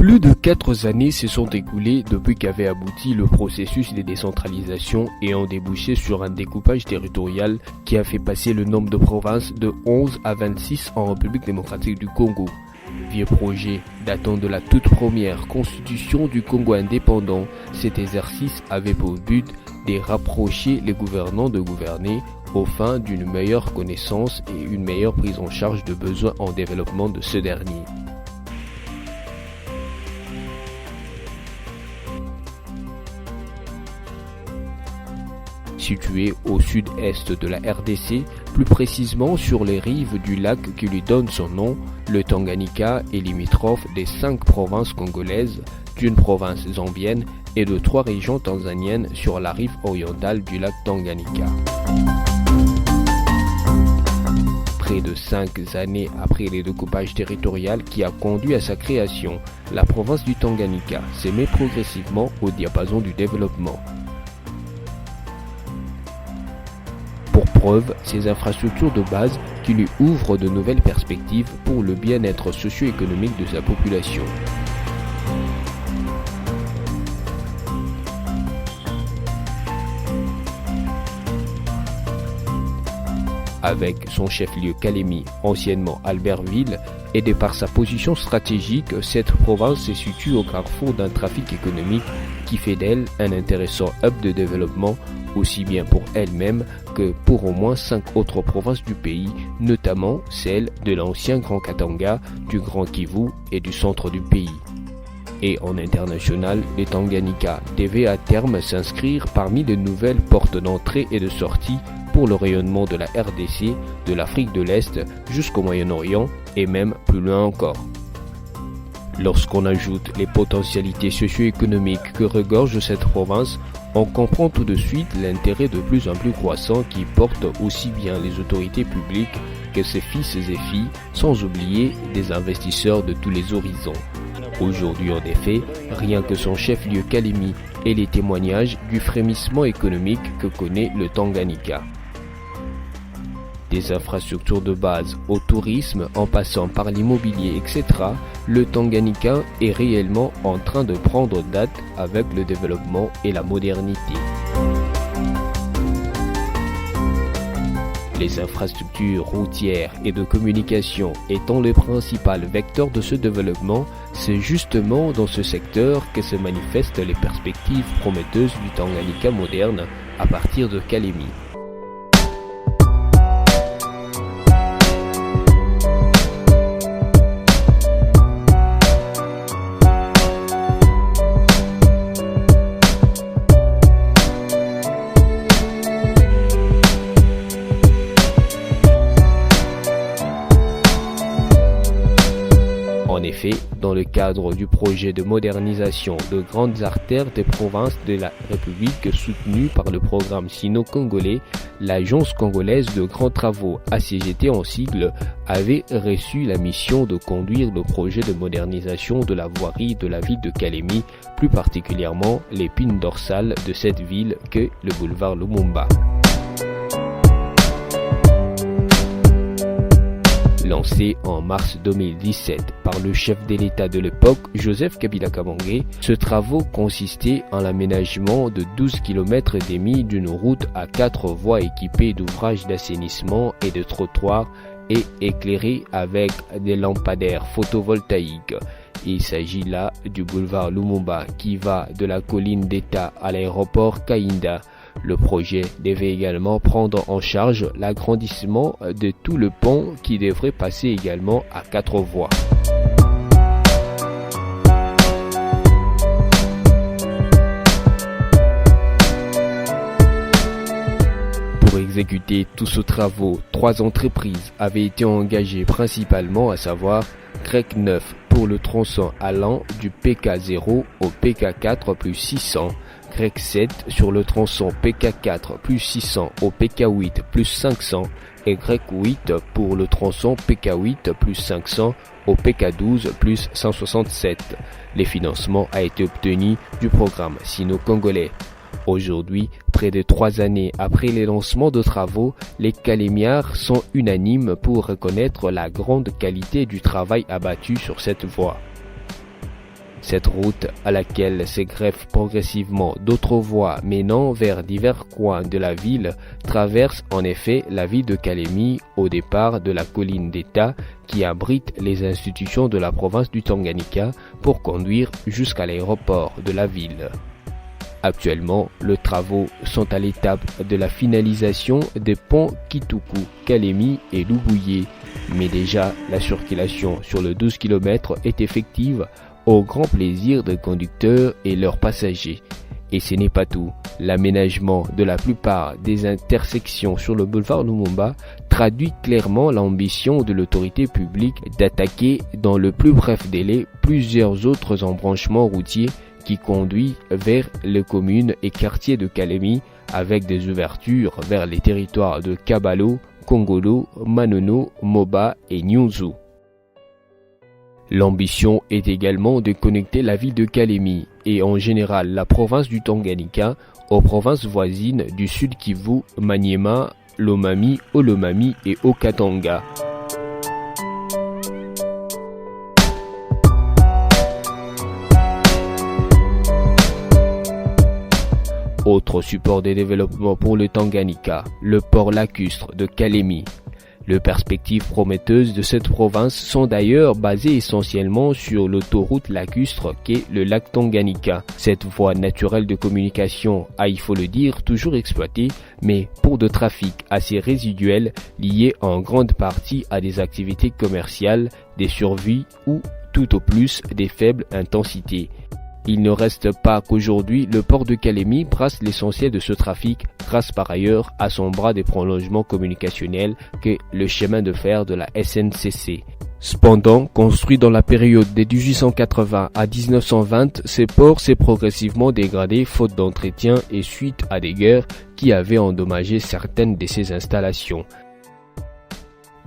Plus de 4 années se sont écoulées depuis qu'avait abouti le processus de décentralisation et ont débouché sur un découpage territorial qui a fait passer le nombre de provinces de 11 à 26 en République démocratique du Congo. Vieux projet datant de la toute première constitution du Congo indépendant, cet exercice avait pour but de rapprocher les gouvernants de gouverner aux fins d'une meilleure connaissance et une meilleure prise en charge de besoins en développement de ce dernier. Situé au sud-est de la RDC, plus précisément sur les rives du lac qui lui donne son nom, le Tanganyika est limitrophe des 5 provinces congolaises, d'une province zambienne et de 3 régions tanzaniennes sur la rive orientale du lac Tanganyika. Près de 5 années après le découpage territorial qui a conduit à sa création, la province du Tanganyika s'émet progressivement au diapason du développement. Pour preuve, ces infrastructures de base qui lui ouvrent de nouvelles perspectives pour le bien-être socio-économique de sa population. Avec son chef-lieu Kalemi, anciennement Albertville, et de par sa position stratégique, cette province se situe au carrefour d'un trafic économique qui fait d'elle un intéressant hub de développement, aussi bien pour elle-même que pour au moins 5 autres provinces du pays, notamment celles de l'ancien Grand Katanga, du Grand Kivu et du centre du pays. Et en international, le Tanganyika devait à terme s'inscrire parmi de nouvelles portes d'entrée et de sortie pour le rayonnement de la RDC, de l'Afrique de l'Est jusqu'au Moyen-Orient et même plus loin encore. Lorsqu'on ajoute les potentialités socio-économiques que regorge cette province, on comprend tout de suite l'intérêt de plus en plus croissant qui porte aussi bien les autorités publiques que ses fils et filles, sans oublier des investisseurs de tous les horizons. Aujourd'hui en effet, rien que son chef-lieu Kalemi est les témoignages du frémissement économique que connaît le Tanganyika. Des infrastructures de base au tourisme en passant par l'immobilier, etc., le Tanganyika est réellement en train de prendre date avec le développement et la modernité. Les infrastructures routières et de communication étant le principal vecteur de ce développement, c'est justement dans ce secteur que se manifestent les perspectives prometteuses du Tanganyika moderne à partir de Kalemi. En effet, dans le cadre du projet de modernisation de grandes artères des provinces de la République soutenu par le programme sino-congolais, l'Agence congolaise de grands travaux, ACGT en sigle, avait reçu la mission de conduire le projet de modernisation de la voirie de la ville de Kalemi, plus particulièrement l'épine dorsale de cette ville qu'est le boulevard Lumumba. Lancé en mars 2017 par le chef de l'État de l'époque, Joseph Kabila Kabange, ce travaux consistait en l'aménagement de 12 km et demi d'une route à 4 voies équipée d'ouvrages d'assainissement et de trottoirs et éclairée avec des lampadaires photovoltaïques. Il s'agit là du boulevard Lumumba qui va de la colline d'État à l'aéroport Kainda. Le projet devait également prendre en charge l'agrandissement de tout le pont qui devrait passer également à 4 voies. Pour exécuter tous ces travaux, 3 entreprises avaient été engagées principalement, à savoir Grec 9 pour le tronçon allant du PK0 au PK4 plus 600, Grec 7 sur le tronçon PK4 plus 600 au PK8 plus 500 et Grec 8 pour le tronçon PK8 plus 500 au PK12 plus 167. Les financements a été obtenu du programme sino-congolais. Aujourd'hui, près de 3 années après les lancements de travaux, les Calémiards sont unanimes pour reconnaître la grande qualité du travail abattu sur cette voie. Cette route, à laquelle se greffent progressivement d'autres voies menant vers divers coins de la ville, traverse en effet la ville de Kalemi au départ de la colline d'État qui abrite les institutions de la province du Tanganyika pour conduire jusqu'à l'aéroport de la ville. Actuellement, les travaux sont à l'étape de la finalisation des ponts Kituku, Kalemi et Lubuye, mais déjà la circulation sur le 12 km est effective au grand plaisir des conducteurs et leurs passagers. Et ce n'est pas tout. L'aménagement de la plupart des intersections sur le boulevard Lumumba traduit clairement l'ambition de l'autorité publique d'attaquer dans le plus bref délai plusieurs autres embranchements routiers qui conduisent vers les communes et quartiers de Kalemi avec des ouvertures vers les territoires de Kabalo, Kongolo, Manono, Moba et Nyunzu. L'ambition est également de connecter la ville de Kalemi et en général la province du Tanganyika aux provinces voisines du Sud Kivu, Maniema, Lomami, Olomami et Haut-Katanga. Autre support de développement pour le Tanganyika, le port lacustre de Kalemi. Les perspectives prometteuses de cette province sont d'ailleurs basées essentiellement sur l'autoroute lacustre qu'est le lac Tanganyika. Cette voie naturelle de communication a, il faut le dire, toujours exploitée, mais pour de trafics assez résiduels liés en grande partie à des activités commerciales, des survies ou tout au plus des faibles intensités. Il ne reste pas qu'aujourd'hui, le port de Kalemi brasse l'essentiel de ce trafic grâce par ailleurs à son bras de prolongement communicationnel qu'est le chemin de fer de la SNCC. Cependant, construit dans la période de 1880 à 1920, ce port s'est progressivement dégradé faute d'entretien et suite à des guerres qui avaient endommagé certaines de ses installations.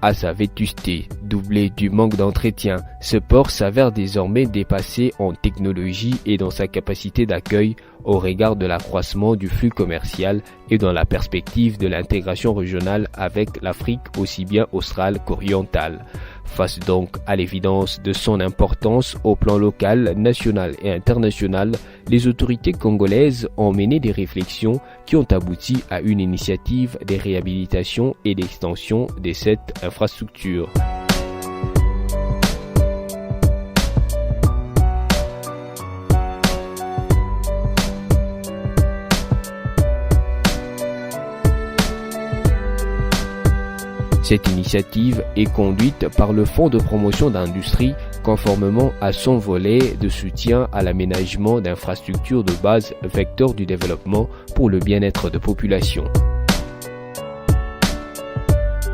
À sa vétusté, doublée du manque d'entretien, ce port s'avère désormais dépassé en technologie et dans sa capacité d'accueil au regard de l'accroissement du flux commercial et dans la perspective de l'intégration régionale avec l'Afrique aussi bien australe qu'orientale. Face donc à l'évidence de son importance au plan local, national et international, les autorités congolaises ont mené des réflexions qui ont abouti à une initiative de réhabilitation et d'extension de cette infrastructure. Cette initiative est conduite par le Fonds de promotion d'industrie conformément à son volet de soutien à l'aménagement d'infrastructures de base vecteur du développement pour le bien-être de population.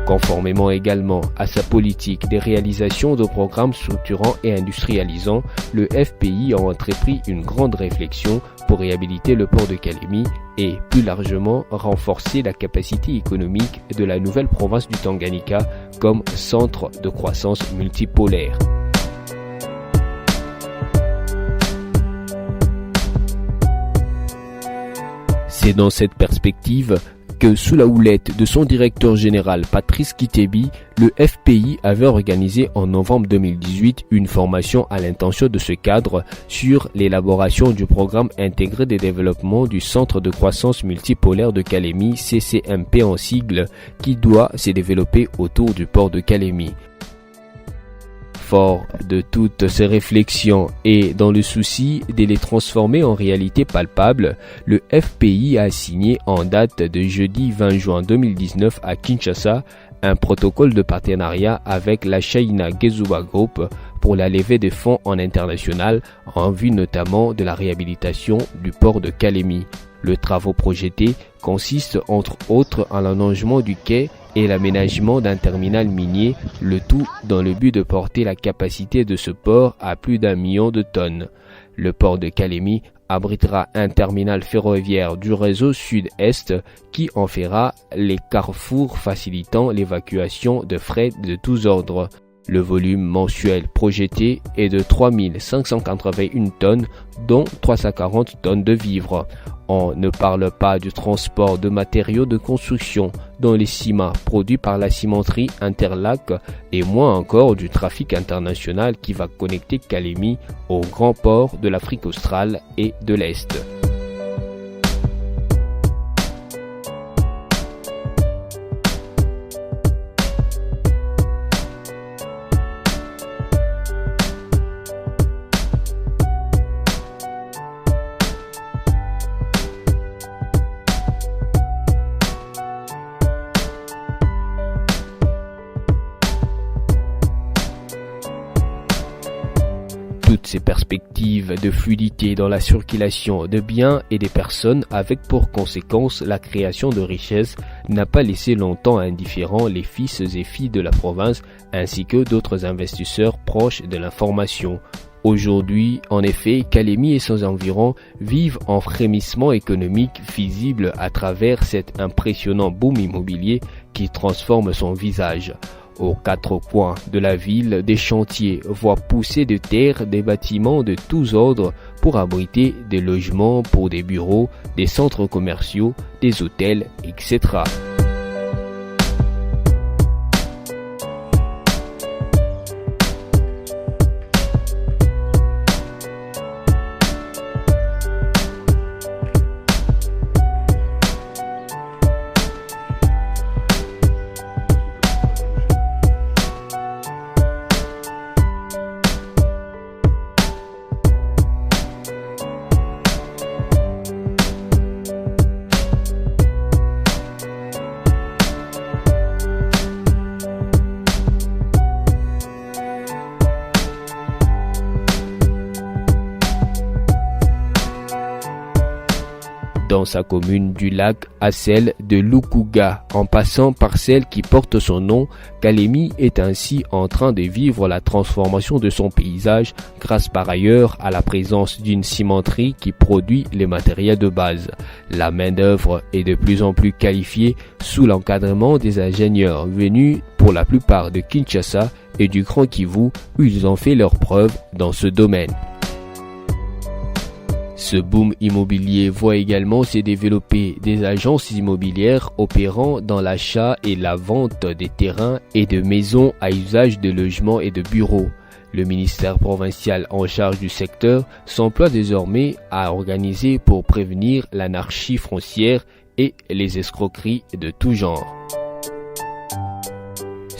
Conformément également à sa politique de réalisation de programmes structurants et industrialisants, le FPI a entrepris une grande réflexion pour réhabiliter le port de Kalemi et, plus largement, renforcer la capacité économique de la nouvelle province du Tanganyika comme centre de croissance multipolaire. C'est dans cette perspective que, sous la houlette de son directeur général Patrice Kitebi, le FPI avait organisé en novembre 2018 une formation à l'intention de ce cadre sur l'élaboration du programme intégré de développement du Centre de croissance multipolaire de Kalemi, CCMP en sigle, qui doit se développer autour du port de Kalemi. Fort de toutes ces réflexions et dans le souci de les transformer en réalité palpable, le FPI a signé en date de jeudi 20 juin 2019 à Kinshasa un protocole de partenariat avec la China Gezuba Group pour la levée de fonds en international en vue notamment de la réhabilitation du port de Kalemi. Le travaux projeté consiste entre autres en l'allongement du quai et l'aménagement d'un terminal minier, le tout dans le but de porter la capacité de ce port à plus d'1 million de tonnes. Le port de Kalemi abritera un terminal ferroviaire du réseau sud-est qui en fera les carrefours facilitant l'évacuation de fret de tous ordres. Le volume mensuel projeté est de 3581 tonnes, dont 340 tonnes de vivres. On ne parle pas du transport de matériaux de construction, dans les ciments produits par la cimenterie Interlac et moins encore du trafic international qui va connecter Calémie aux grands ports de l'Afrique australe et de l'Est. Toutes ces perspectives de fluidité dans la circulation de biens et des personnes avec pour conséquence la création de richesses n'a pas laissé longtemps indifférents les fils et filles de la province ainsi que d'autres investisseurs proches de l'information. Aujourd'hui, en effet, Calémie et ses environs vivent en frémissement économique visible à travers cet impressionnant boom immobilier qui transforme son visage. Aux quatre coins de la ville, des chantiers voient pousser de terre des bâtiments de tous ordres pour abriter des logements pour des bureaux, des centres commerciaux, des hôtels, etc. Dans sa commune du lac à celle de Lukuga, en passant par celle qui porte son nom, Calémie est ainsi en train de vivre la transformation de son paysage grâce par ailleurs à la présence d'une cimenterie qui produit les matériaux de base. La main-d'œuvre est de plus en plus qualifiée sous l'encadrement des ingénieurs venus pour la plupart de Kinshasa et du Grand Kivu où ils ont fait leurs preuves dans ce domaine. Ce boom immobilier voit également se développer des agences immobilières opérant dans l'achat et la vente des terrains et de maisons à usage de logements et de bureaux. Le ministère provincial en charge du secteur s'emploie désormais à organiser pour prévenir l'anarchie foncière et les escroqueries de tout genre.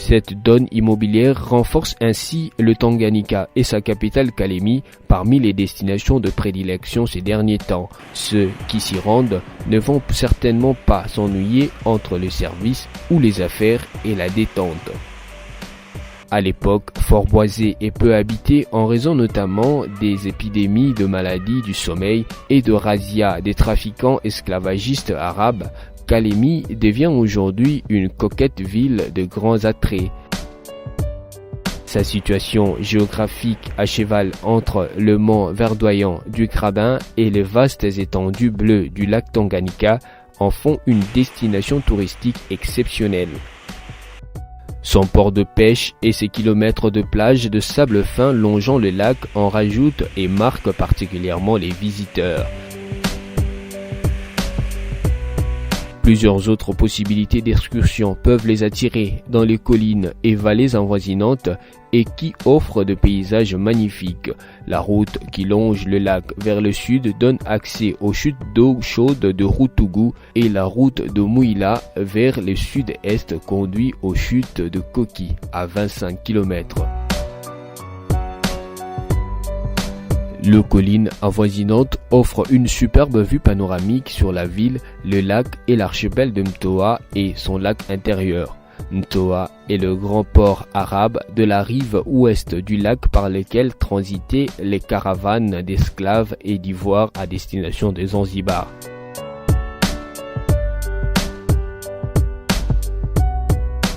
Cette donne immobilière renforce ainsi le Tanganyika et sa capitale Calémie parmi les destinations de prédilection ces derniers temps. Ceux qui s'y rendent ne vont certainement pas s'ennuyer entre le service ou les affaires et la détente. À l'époque, fort boisé et peu habité en raison notamment des épidémies de maladies du sommeil et de razzias des trafiquants esclavagistes arabes, Calémie devient aujourd'hui une coquette ville de grands attraits. Sa situation géographique à cheval entre le mont verdoyant du Crabin et les vastes étendues bleues du lac Tanganyika en font une destination touristique exceptionnelle. Son port de pêche et ses kilomètres de plages de sable fin longeant le lac en rajoutent et marquent particulièrement les visiteurs. Plusieurs autres possibilités d'excursion peuvent les attirer dans les collines et vallées avoisinantes et qui offrent de paysages magnifiques. La route qui longe le lac vers le sud donne accès aux chutes d'eau chaude de Rutugu et la route de Mouila vers le sud-est conduit aux chutes de Koki à 25 km. Le colline avoisinante offre une superbe vue panoramique sur la ville, le lac et l'archipel de Mtoa et son lac intérieur. Mtoa est le grand port arabe de la rive ouest du lac par lequel transitaient les caravanes d'esclaves et d'ivoire à destination de Zanzibar.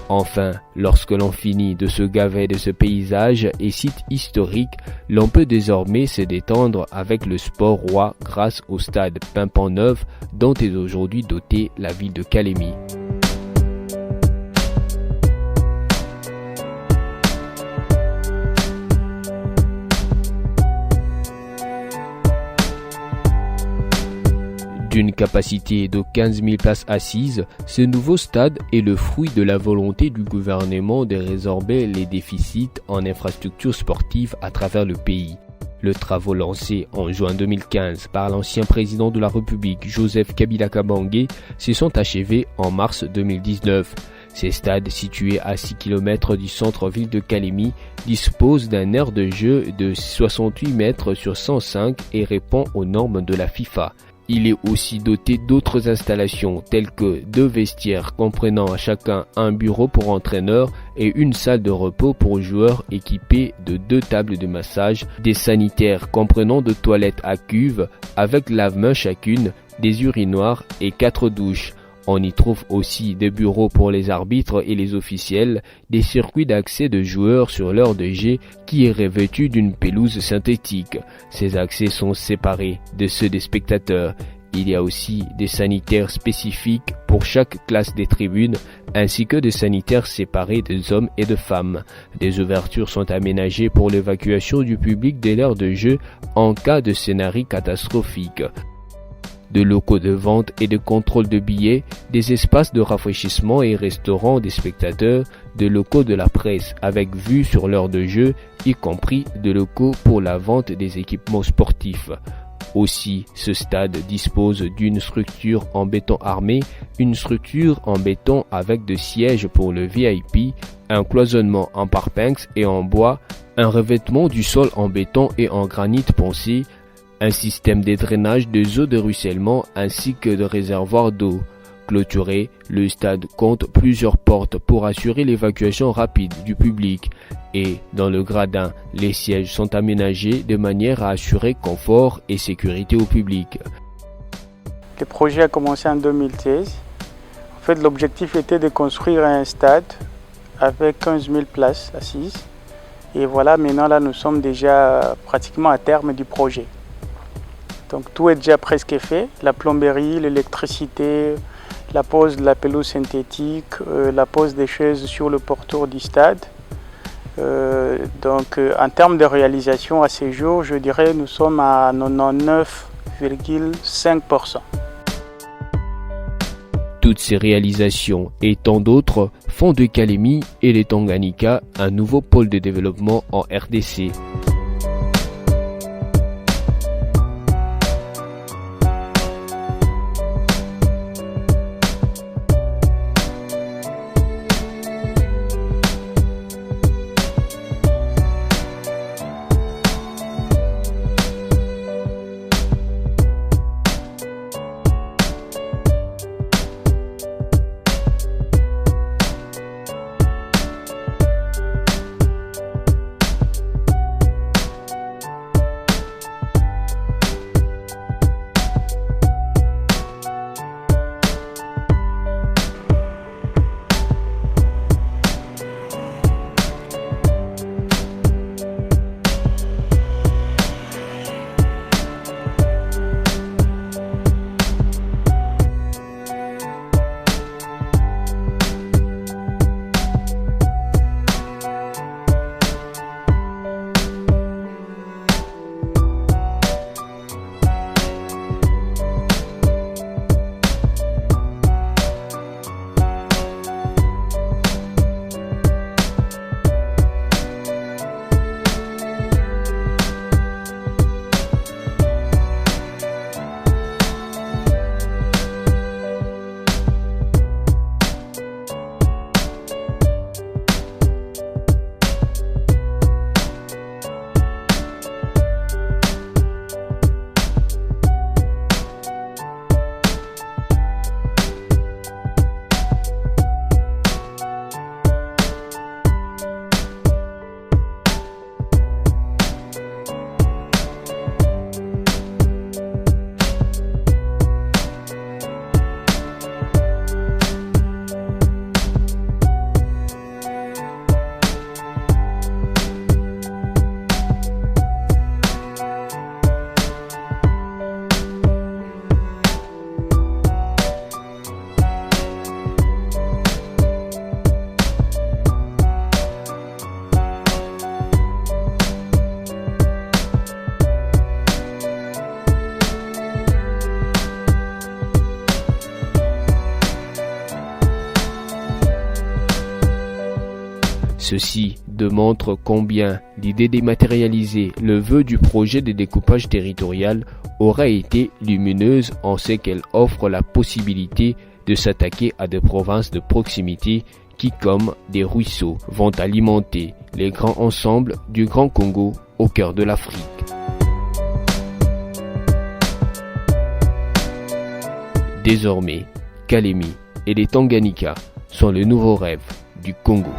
Enfin, lorsque l'on finit de se gaver de ce paysage et site historique, l'on peut désormais se détendre avec le sport roi grâce au stade Pimpant-Neuf dont est aujourd'hui dotée la ville de Calémie. D'une capacité de 15 000 places assises, ce nouveau stade est le fruit de la volonté du gouvernement de résorber les déficits en infrastructures sportives à travers le pays. Les travaux lancés en juin 2015 par l'ancien président de la République, Joseph Kabila Kabange, se sont achevés en mars 2019. Ces stades, situés à 6 km du centre-ville de Kalemi, disposent d'un aire de jeu de 68 mètres sur 105 et répond aux normes de la FIFA. Il est aussi doté d'autres installations telles que 2 vestiaires comprenant à chacun un bureau pour entraîneur et une salle de repos pour joueurs équipée de 2 tables de massage, des sanitaires comprenant 2 toilettes à cuve avec lave-mains chacune, des urinoirs et 4 douches. On y trouve aussi des bureaux pour les arbitres et les officiels, des circuits d'accès de joueurs sur l'heure de jeu qui est revêtu d'une pelouse synthétique. Ces accès sont séparés de ceux des spectateurs. Il y a aussi des sanitaires spécifiques pour chaque classe des tribunes, ainsi que des sanitaires séparés des hommes et de femmes. Des ouvertures sont aménagées pour l'évacuation du public de l'heure de jeu en cas de scénario catastrophique. De locaux de vente et de contrôle de billets, des espaces de rafraîchissement et restaurants des spectateurs, de locaux de la presse avec vue sur l'heure de jeu, y compris de locaux pour la vente des équipements sportifs. Aussi, ce stade dispose d'une structure en béton armé, une structure en béton avec des sièges pour le VIP, un cloisonnement en parpaings et en bois, un revêtement du sol en béton et en granit poncé, un système de drainage des eaux de ruissellement ainsi que de réservoirs d'eau. Clôturé, le stade compte plusieurs portes pour assurer l'évacuation rapide du public et, dans le gradin, les sièges sont aménagés de manière à assurer confort et sécurité au public. Le projet a commencé en 2016. En fait, l'objectif était de construire un stade avec 15 000 places assises. Et voilà, maintenant là, nous sommes déjà pratiquement à terme du projet. Donc tout est déjà presque fait, la plomberie, l'électricité, la pose de la pelouse synthétique, la pose des chaises sur le pourtour du stade. En termes de réalisation à ce jour, je dirais nous sommes à 99,5%. Toutes ces réalisations et tant d'autres font de Kalemi et les Tanganyika un nouveau pôle de développement en RDC. Ceci démontre combien l'idée de matérialiser le vœu du projet de découpage territorial aura été lumineuse en ce qu'elle offre la possibilité de s'attaquer à des provinces de proximité qui, comme des ruisseaux, vont alimenter les grands ensembles du Grand Congo au cœur de l'Afrique. Désormais, Kalemi et les Tanganyika sont le nouveau rêve du Congo.